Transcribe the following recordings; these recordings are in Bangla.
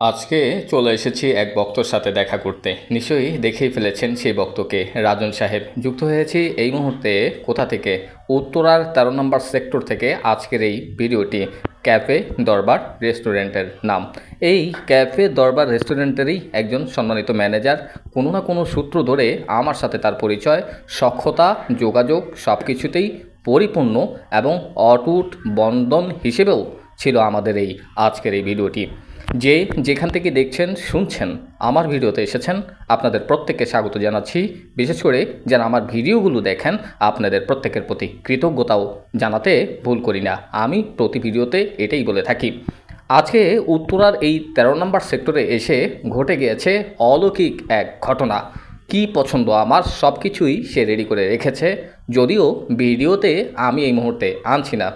আজকে চলে এসেছি এক বক্তর সাথে দেখা করতে। নিশ্চয়ই দেখেই ফেলেছেন সেই বক্তকে, রাজন সাহেব। যুক্ত হয়েছি এই মুহূর্তে কোথা থেকে? উত্তরার 13 নম্বর সেক্টর থেকে আজকের এই ভিডিওটি। ক্যাফে দরবার রেস্টুরেন্টের নাম। এই ক্যাফে দরবার রেস্টুরেন্টেরই একজন সম্মানিত ম্যানেজার। কোনো না কোনো সূত্র ধরে আমার সাথে তার পরিচয়, সখ্যতা, যোগাযোগ সব কিছুতেই পরিপূর্ণ এবং অটুট বন্ধন হিসেবেও ছিল আমাদের এই আজকের এই ভিডিওটি। যে যেখান থেকে দেখছেন শুনছেন আমার ভিডিওতে এসেছেন, আপনাদের প্রত্যেককে স্বাগত জানাচ্ছি। বিশেষ করে যারা আমার ভিডিওগুলো দেখেন, আপনাদের প্রত্যেকের প্রতি কৃতজ্ঞতাও জানাতে ভুল করি না। আমি প্রতি ভিডিওতে এটাই বলে থাকি। আজকে উত্তরার এই 13 নম্বর সেক্টরে এসে ঘটে গিয়েছে অলৌকিক এক ঘটনা। কি পছন্দ আমার সব কিছুই সে রেডি করে রেখেছে, যদিও ভিডিওতে আমি এই মুহূর্তে আনছি না,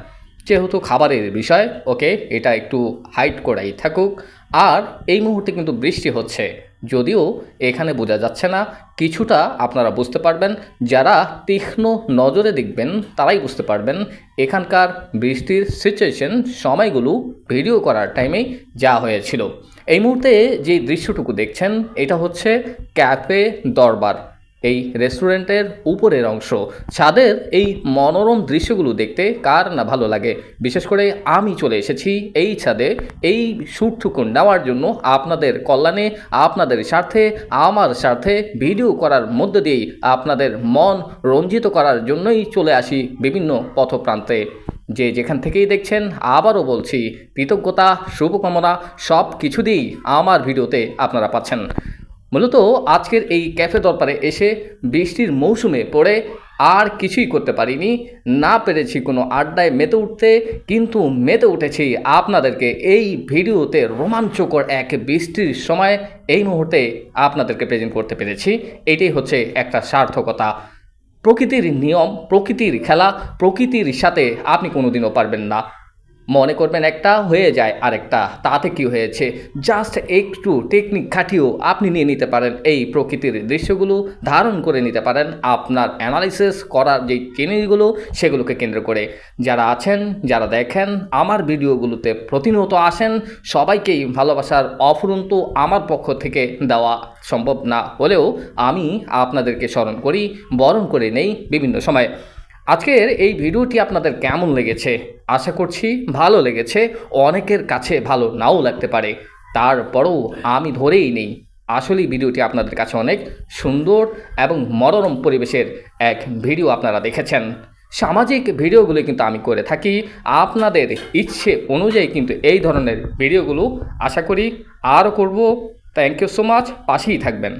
যেহেতু খাবারের বিষয়। ওকে, এটা একটু হাইড করাই থাকুক। আর এই মুহূর্তে কিন্তু বৃষ্টি হচ্ছে, যদিও এখানে বোঝা যাচ্ছে না। কিছুটা আপনারা বুঝতে পারবেন, যারা তীক্ষ্ণ নজরে দেখবেন তারাই বুঝতে পারবেন এখানকার বৃষ্টির সিচুয়েশন সময়গুলো ভিডিও করার টাইমেই যা হয়েছিল। এই মুহূর্তে যে দৃশ্যটুকু দেখছেন এটা হচ্ছে ক্যাফে দরবার, এই রেস্টুরেন্টের উপরের অংশ। ছাদের এই মনোরম দৃশ্যগুলো দেখতে কার না ভালো লাগে। বিশেষ করে আমি চলে এসেছি এই ছাদে এই শ্যুটটুকু নেওয়ার জন্য, আপনাদের কল্যাণে, আপনাদের স্বার্থে, আমার স্বার্থে ভিডিও করার মধ্য দিয়েই আপনাদের মন রঞ্জিত করার জন্যই চলে আসি বিভিন্ন পথপ্রান্তে। যে যেখান থেকেই দেখছেন, আবারও বলছি, কৃতজ্ঞতা, শুভকামনা সব কিছু দিয়েই আমার ভিডিওতে আপনারা পাচ্ছেন। মূলত আজকের এই ক্যাফে দরবারে এসে বৃষ্টির মৌসুমে পড়ে আর কিছুই করতে পারিনি, না পেরেছি কোনো আড্ডায় মেতে উঠতে, কিন্তু মেতে উঠেছি আপনাদেরকে এই ভিডিওতে রোমাঞ্চকর এক বৃষ্টির সময় এই মুহূর্তে আপনাদেরকে প্রেজেন্ট করতে পেরেছি। এটাই হচ্ছে একটা সার্থকতা। প্রকৃতির নিয়ম, প্রকৃতির খেলা, প্রকৃতির সাথে আপনি কোনোদিনও পারবেন না। মনে করবেন একটা, হয়ে যায় আরেকটা। তাতে কি হয়েছে, জাস্ট একটু টেকনিক খাটিয়েও আপনি নিয়ে নিতে পারেন এই প্রকৃতির দৃশ্যগুলো, ধারণ করে নিতে পারেন আপনার অ্যানালাইসিস করার যেই জিনিসগুলো সেগুলোকে কেন্দ্র করে। যারা আছেন, যারা দেখেন আমার ভিডিওগুলোতে প্রতিনিয়ত আসেন, সবাইকেই ভালোবাসার অফুরন্ত আমার পক্ষ থেকে দেওয়া সম্ভব না হলেও আমি আপনাদেরকে স্মরণ করি, বরণ করে নেই বিভিন্ন সময়। আজকের এই ভিডিওটি আপনাদের কেমন লেগেছে? আশা করছি ভালো লেগেছে। অনেকের কাছে ভালো নাও লাগতে পারে, তারপরেও আমি ধরেই নেই আসলেই ভিডিওটি আপনাদের কাছে অনেক সুন্দর এবং মনোরম পরিবেশের এক ভিডিও আপনারা দেখেছেন। সামাজিক ভিডিওগুলো কিন্তু আমি করে থাকি, আপনাদের ইচ্ছে অনুযায়ী কিন্তু এই ধরনের ভিডিওগুলো আশা করি আরও করব। থ্যাংক ইউ সো মাচ, পাশেই থাকবেন।